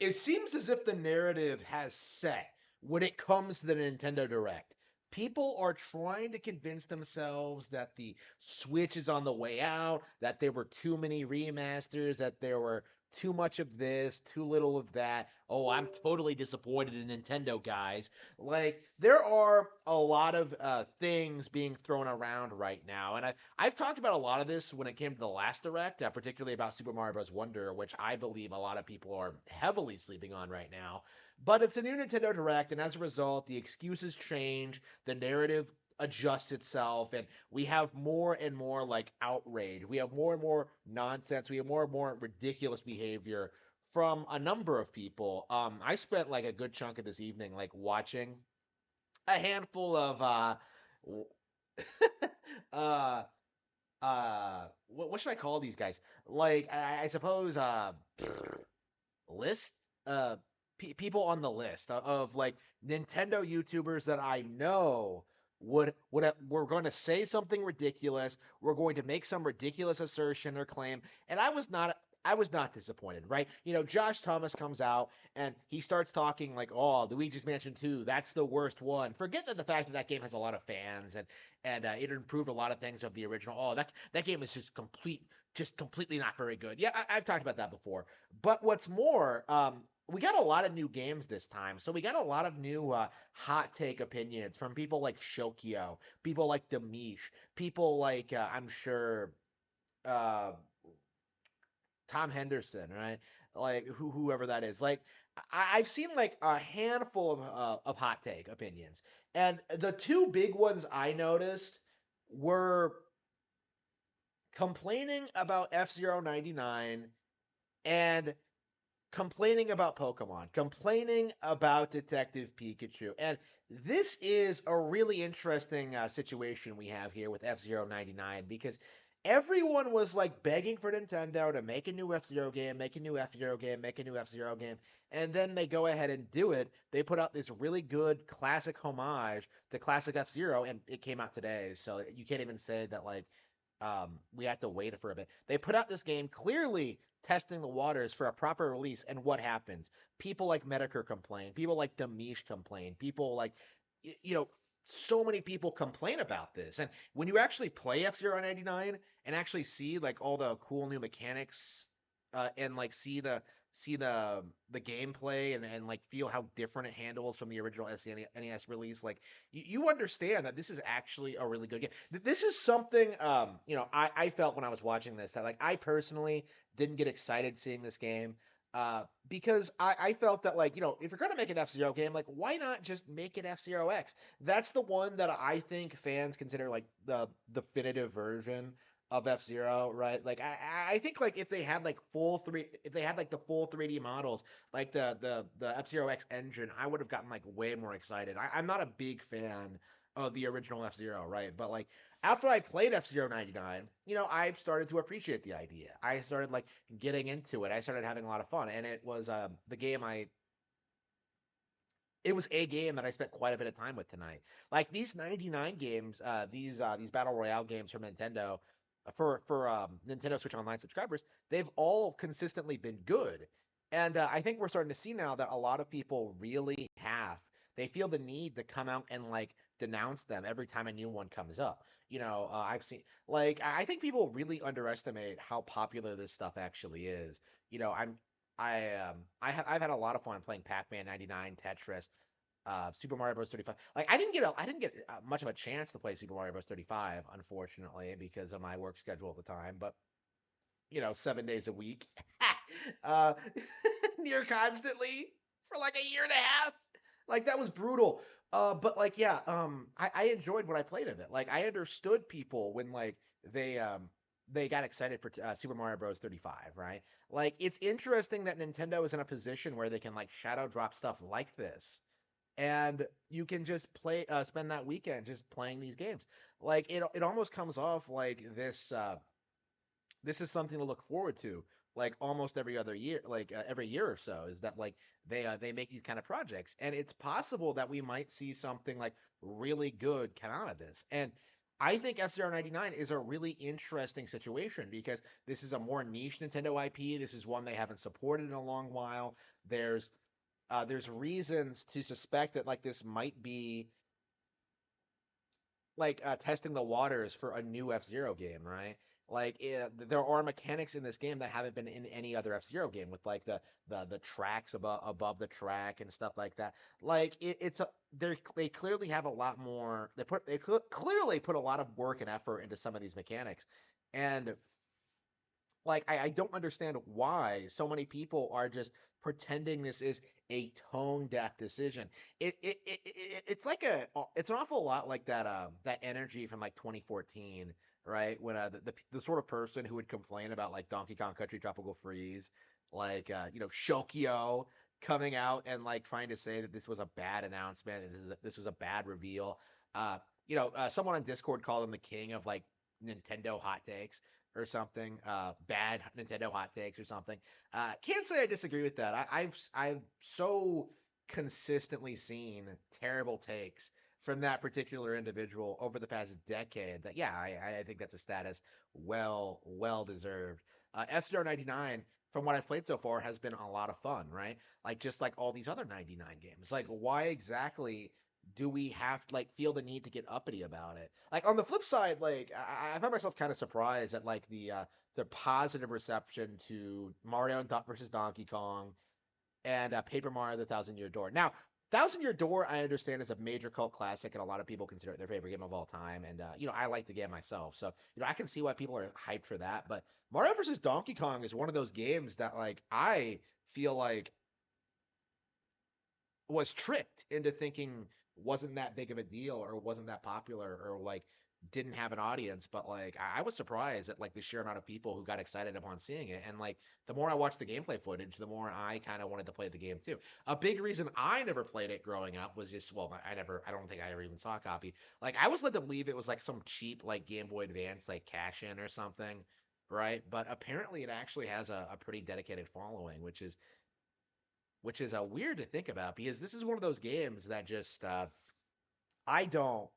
it seems as if the narrative has set when it comes to the Nintendo Direct. People are trying to convince themselves that the Switch is on the way out, that there were too many remasters, that there were too much of this, too little of that. Oh, I'm totally disappointed in Nintendo, guys. Like, there are a lot of things being thrown around right now. And I've talked about a lot of this when it came to the last Direct, particularly about Super Mario Bros. Wonder, which I believe a lot of people are heavily sleeping on right now. But it's a new Nintendo Direct, and as a result, the excuses change, the narrative adjusts itself, and we have more and more like outrage. We have more and more nonsense. We have more and more ridiculous behavior from a number of people. I spent like a good chunk of this evening like watching a handful of uh what should I call these guys? Like I suppose list uh people on the list of like Nintendo YouTubers that I know we're going to say something ridiculous. We're going to make some ridiculous assertion or claim, and I was not disappointed, right? You know, Josh Thomas comes out and he starts talking like, "Oh, Luigi's Mansion 2, that's the worst one." Forget that the fact that that game has a lot of fans and it improved a lot of things of the original. Oh, that game is just completely not very good. Yeah, I've talked about that before. But what's more, we got a lot of new games this time. So we got a lot of new hot take opinions from people like Shokio, people like Demeech, people like I'm sure uh, Tom Henderson, right? Like whoever that is. Like I've seen like a handful of hot take opinions, and the two big ones I noticed were complaining about F-Zero 99 and complaining about Pokemon, complaining about Detective Pikachu. And this is a really interesting situation we have here with F-Zero 99 because everyone was like begging for Nintendo to make a new F-Zero game, make a new F-Zero game, make a new F-Zero game. And then they go ahead and do it. They put out this really good classic homage to classic F-Zero, and it came out today. So you can't even say that like we had to wait for a bit. They put out this game clearly testing the waters for a proper release, and what happens? People like Medicare complain. People like Demeech complain. People like, you know, so many people complain about this. And when you actually play F-Zero 99 and actually see like all the cool new mechanics and like see the gameplay and like feel how different it handles from the original SNES release, like you understand that this is actually a really good game. This is something I felt when I was watching this that like I personally didn't get excited seeing this game because I felt that like if you're gonna make an F-Zero game, like why not just make an F-Zero X? That's the one that I think fans consider like the definitive version of F-Zero, right? Like I think like if they had like the full 3D models, like the F-Zero X engine, I would have gotten like way more excited. I'm not a big fan of the original F-Zero, right? But like after I played F-Zero 99, I started to appreciate the idea. I started like getting into it. I started having a lot of fun, and it was the game I it was a game that I spent quite a bit of time with tonight. Like these 99 games, these battle royale games from Nintendo for Nintendo Switch Online subscribers, they've all consistently been good. And I think we're starting to see now that a lot of people really have. They feel the need to come out and like denounce them every time a new one comes up. I've seen like I think people really underestimate how popular this stuff actually is. You know, I'm I've had a lot of fun playing Pac-Man 99, Tetris, Super Mario Bros. 35. Like I didn't get much of a chance to play Super Mario Bros. 35, unfortunately, because of my work schedule at the time. But 7 days a week, uh, near constantly for like a year and a half. Like that was brutal. But like yeah, I enjoyed what I played of it. Like I understood people when like they um they got excited for Super Mario Bros. 35, right? Like it's interesting that Nintendo is in a position where they can like shadow drop stuff like this and you can just spend that weekend just playing these games. Like it almost comes off like this is something to look forward to, like almost every other year, like every year or so, is that like they make these kind of projects, and it's possible that we might see something like really good come out of this. And I think F-Zero 99 is a really interesting situation because this is a more niche Nintendo IP. This is one they haven't supported in a long while. There's there's reasons to suspect that like this might be like testing the waters for a new F-Zero game, right? Like there are mechanics in this game that haven't been in any other F-Zero game with like the tracks above the track and stuff like that. Like it's a they clearly have a lot more. Clearly put a lot of work and effort into some of these mechanics, and like I don't understand why so many people are just pretending this is a tone deaf decision. It's like it's an awful lot like that energy from like 2014, right? When the sort of person who would complain about like Donkey Kong Country Tropical Freeze, like Shokio coming out and like trying to say that this was a bad announcement and this was a bad reveal. Uh, someone on Discord called him the king of like Nintendo hot takes or something, bad Nintendo hot takes or something. Can't say I disagree with that. I've so consistently seen terrible takes from that particular individual over the past decade that yeah, I think that's a status well deserved. F-Zero 99, from what I've played so far, has been a lot of fun, right? Like just like all these other 99 games. Like why exactly do we have to like feel the need to get uppity about it? Like on the flip side, like I found myself kind of surprised at like the positive reception to Mario versus Donkey Kong and Paper Mario: The Thousand Year Door. Now, Thousand Year Door, I understand, is a major cult classic, and a lot of people consider it their favorite game of all time. And I like the game myself, so I can see why people are hyped for that. But Mario versus Donkey Kong is one of those games that like I feel like was tricked into thinking wasn't that big of a deal or wasn't that popular or like didn't have an audience. But like I was surprised at like the sheer amount of people who got excited upon seeing it. And like the more I watched the gameplay footage, the more I kind of wanted to play the game too. A big reason I never played it growing up was just, well, I don't think I ever even saw a copy. Like I was led to believe it was like some cheap like Game Boy Advance like cash in or something, right? But apparently it actually has a pretty dedicated following, which is weird to think about because this is one of those games that just I don't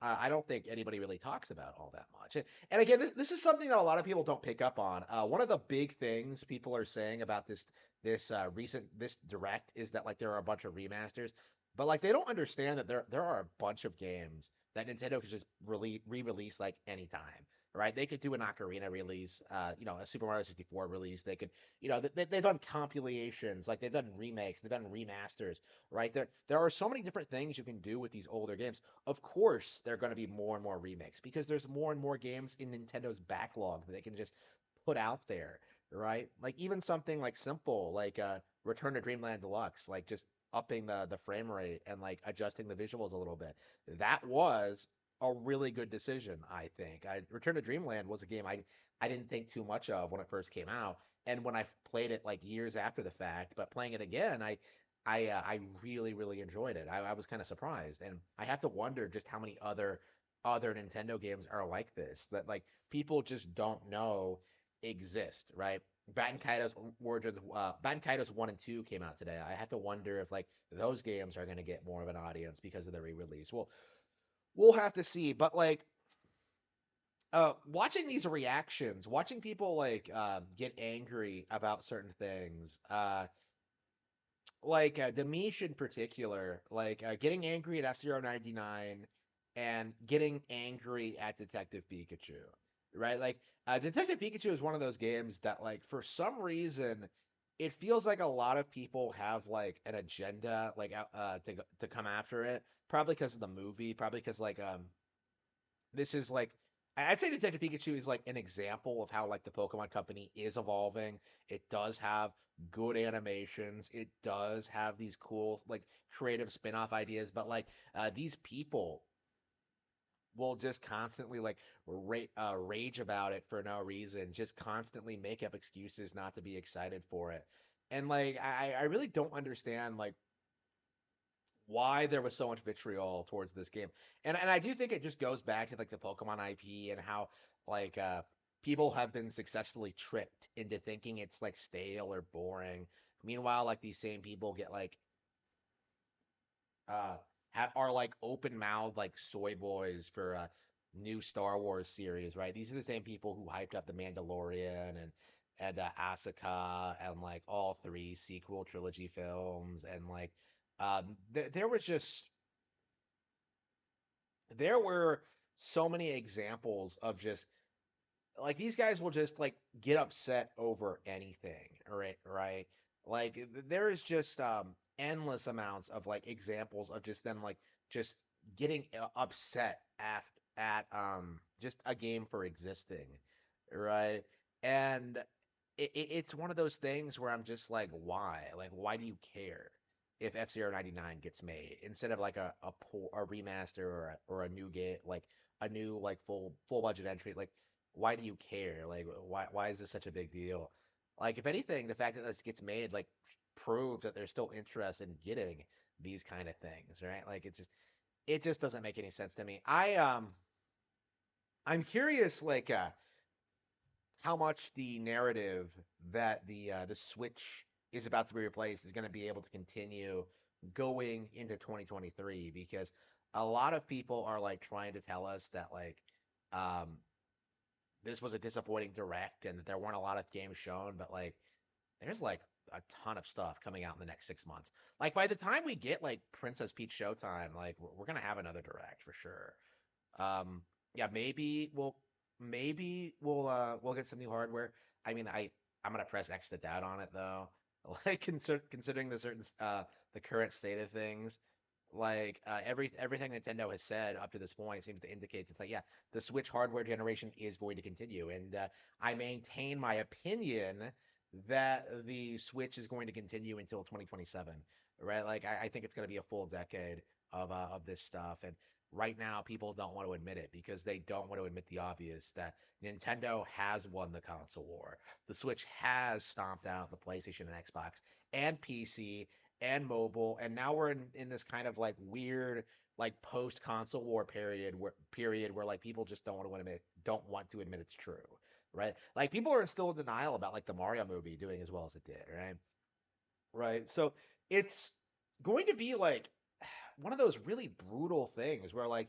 I don't think anybody really talks about all that much. And again, this is something that a lot of people don't pick up on. One of the big things people are saying about this direct is that like there are a bunch of remasters, but like they don't understand that there are a bunch of games that Nintendo could just re-release like anytime. Right? They could do an Ocarina release, a Super Mario 64 release. They could, they've done compilations, like they've done remakes, they've done remasters, right? There are so many different things you can do with these older games. Of course, there are going to be more and more remakes because there's more and more games in Nintendo's backlog that they can just put out there, right? Like even something like simple like Return to Dreamland Deluxe, like just upping the frame rate and like adjusting the visuals a little bit. That was a really good decision, I think. Return to Dreamland was a game I didn't think too much of when it first came out, and when I played it like years after the fact, but playing it again, I really enjoyed it. I was kind of surprised, and I have to wonder just how many other Nintendo games are like this that like people just don't know exist, right? Batten Kaitos 1 and 2 came out today. I have to wonder if like those games are going to get more of an audience because of the re-release. Well, we'll have to see. But like watching these reactions, watching people like get angry about certain things, like Demeech in particular, like getting angry at F-Zero 99 and getting angry at Detective Pikachu, right? Like Detective Pikachu is one of those games that like for some reason it feels like a lot of people have like an agenda like to come after it, probably because of the movie, probably because like this is like I'd say Detective Pikachu is like an example of how like the Pokemon Company is evolving. It does have good animations. It does have these cool like creative spin-off ideas, but like these people will just constantly like rage about it for no reason, just constantly make up excuses not to be excited for it. And like I really don't understand like why there was so much vitriol towards this game. And I do think it just goes back to like the Pokemon IP and how like people have been successfully tricked into thinking it's like stale or boring. Meanwhile, like these same people get like are like open mouthed like soy boys for new Star Wars series, right? These are the same people who hyped up The Mandalorian and Asuka and like all three sequel trilogy films and like there was just there were so many examples of just like these guys will just like get upset over anything, right? Like there is just endless amounts of like examples of just them like just getting upset at just a game for existing, right? And it's one of those things where I'm just like, why? Like, why do you care if F-Zero 99 gets made instead of like a remaster or a new game, like a new like full budget entry? Like, why do you care? Like, why is this such a big deal? Like, if anything, the fact that this gets made like proves that there's still interest in getting these kind of things, right? Like, it just doesn't make any sense to me. I'm curious, like, how much the narrative that the Switch is about to be replaced is going to be able to continue going into 2023 because a lot of people are like trying to tell us that like um this was a disappointing direct and that there weren't a lot of games shown, but like there's like a ton of stuff coming out in the next 6 months. Like by the time we get like Princess Peach Showtime, like we're gonna have another direct for sure. Um, yeah, maybe we'll get some new hardware. I mean, I'm gonna press X to doubt on it though. Like considering the current state of things, like everything Nintendo has said up to this point seems to indicate it's like yeah, the Switch hardware generation is going to continue, and I maintain my opinion that the Switch is going to continue until 2027, right? Like I think it's going to be a full decade of this stuff, and right now people don't want to admit it because they don't want to admit the obvious that Nintendo has won the console war. The Switch has stomped out the PlayStation and Xbox and PC and mobile, and now we're in this kind of like weird like post console war period where like people just don't want to admit it's true, right? Like people are still in denial about like the Mario movie doing as well as it did, right? Right. So it's going to be like one of those really brutal things where like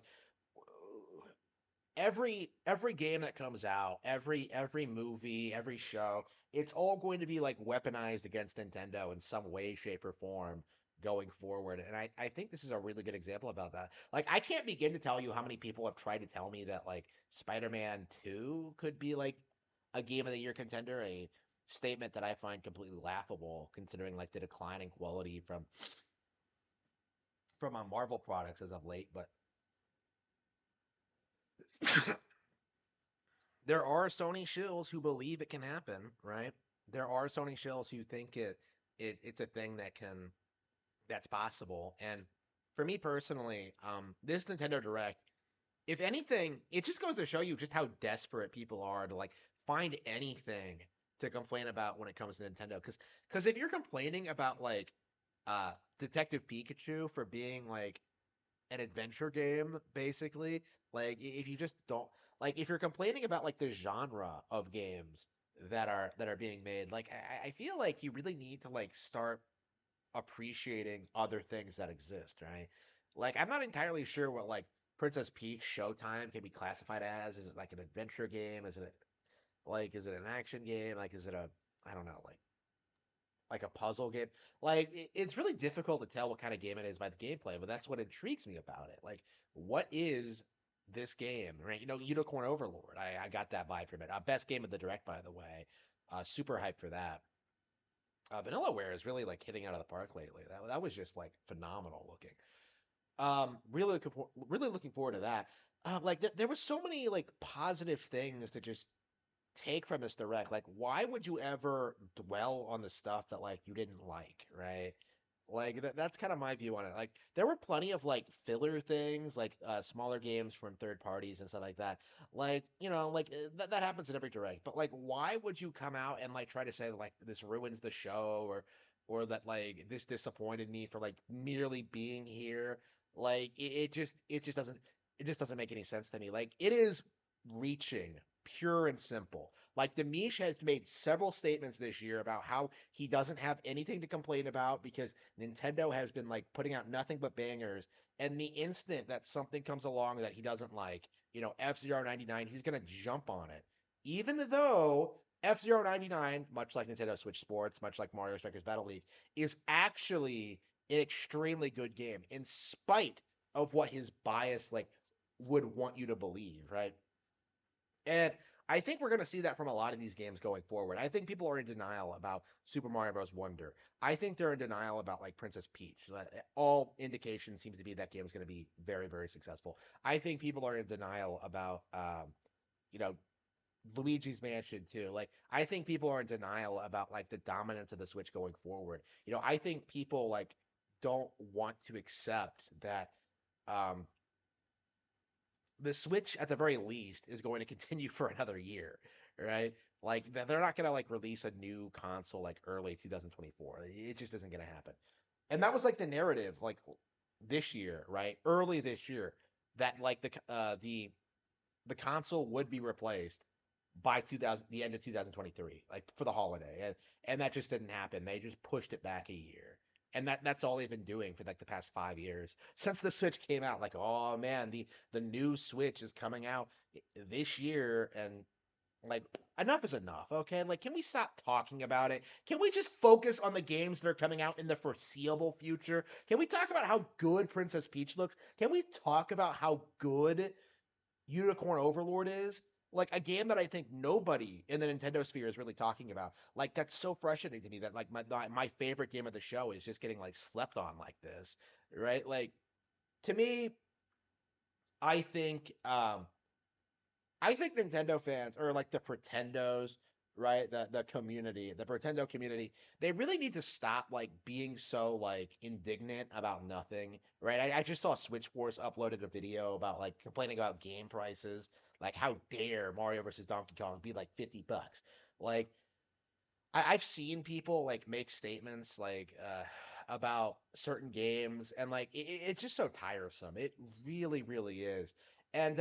every game that comes out, every movie, every show, it's all going to be like weaponized against Nintendo in some way, shape, or form going forward. And I think this is a really good example about that. Like I can't begin to tell you how many people have tried to tell me that like Spider-Man 2 could be like a game of the year contender, a statement that I find completely laughable considering like the decline in quality from Marvel products as of late, but there are Sony shills who believe it can happen, right? There are Sony shills who think it's a thing that's possible. And for me personally, this Nintendo Direct, if anything, it just goes to show you just how desperate people are to like find anything to complain about when it comes to Nintendo. Because if you're complaining about like Detective Pikachu for being like an adventure game, basically. Like if you just don't like if you're complaining about like the genre of games that are being made, like I feel like you really need to like start appreciating other things that exist, right? Like I'm not entirely sure what like Princess Peach Showtime can be classified as. Is it like an adventure game? Is it an action game? Like is it a I don't know, like a puzzle game. Like it's really difficult to tell what kind of game it is by the gameplay, but that's what intrigues me about it. Like, what is this game? Right? You know, Unicorn Overlord. I got that vibe from it. Best game of the direct, by the way. Super hyped for that. Vanillaware is really like hitting out of the park lately. That was just like phenomenal looking. Really looking forward to that. Like there was so many like positive things to just take from this direct. Like, why would you ever dwell on the stuff that like you didn't like, right? Like that's kind of my view on it. Like there were plenty of like filler things, like smaller games from third parties and stuff like that. Like like that happens in every direct. But like, why would you come out and like try to say like this ruins the show or that like this disappointed me for like merely being here? Like it just doesn't make any sense to me. Like it is reaching pure and simple. Like Demeech has made several statements this year about how he doesn't have anything to complain about because Nintendo has been like putting out nothing but bangers. And the instant that something comes along that he doesn't like, F-Zero 99, he's going to jump on it. Even though F-Zero 99, much like Nintendo Switch Sports, much like Mario Strikers Battle League, is actually an extremely good game in spite of what his bias would want you to believe, right? And I think we're going to see that from a lot of these games going forward. I think people are in denial about Super Mario Bros. Wonder. I think they're in denial about like Princess Peach. All indications seems to be that game is going to be very, very successful. I think people are in denial about, you know, Luigi's Mansion too. Like, I think people are in denial about like the dominance of the Switch going forward. I think people like don't want to accept that um, the Switch at the very least is going to continue for another year, right? Like they're not going to like release a new console like early 2024. It just isn't going to happen. And that was like the narrative like this year, right? Early this year that like the console would be replaced by the end of 2023, like for the holiday, and that just didn't happen. They just pushed it back a year, and that's all they've been doing for like the past 5 years since the Switch came out. Like, oh man, the new Switch is coming out this year, and like enough is enough, okay? Like, can we stop talking about it? Can we just focus on the games that are coming out in the foreseeable future? Can we talk about how good Princess Peach looks? Can we talk about how good Unicorn Overlord is? Like a game that I think nobody in the Nintendo sphere is really talking about. Like that's so frustrating to me that like my favorite game of the show is just getting like slept on like this, right? Like to me, I think I think Nintendo fans or like the Pretendos, right? The community, the Pretendo community, they really need to stop like being so like indignant about nothing, right? I just saw Switch Force uploaded a video about like complaining about game prices, like how dare Mario versus Donkey Kong be like $50? Like I've seen people like make statements like about certain games, and like it's just so tiresome. It really, really is. And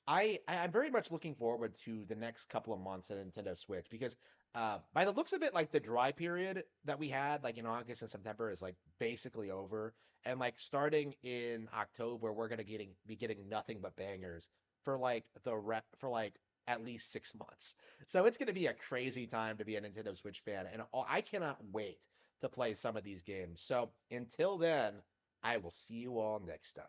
I'm very much looking forward to the next couple of months at Nintendo Switch because by the looks of it, like the dry period that we had like in August and September is like basically over, and like starting in October, we're gonna be getting nothing but bangers for like for like at least 6 months. So it's going to be a crazy time to be a Nintendo Switch fan, and I cannot wait to play some of these games. So until then, I will see you all next time.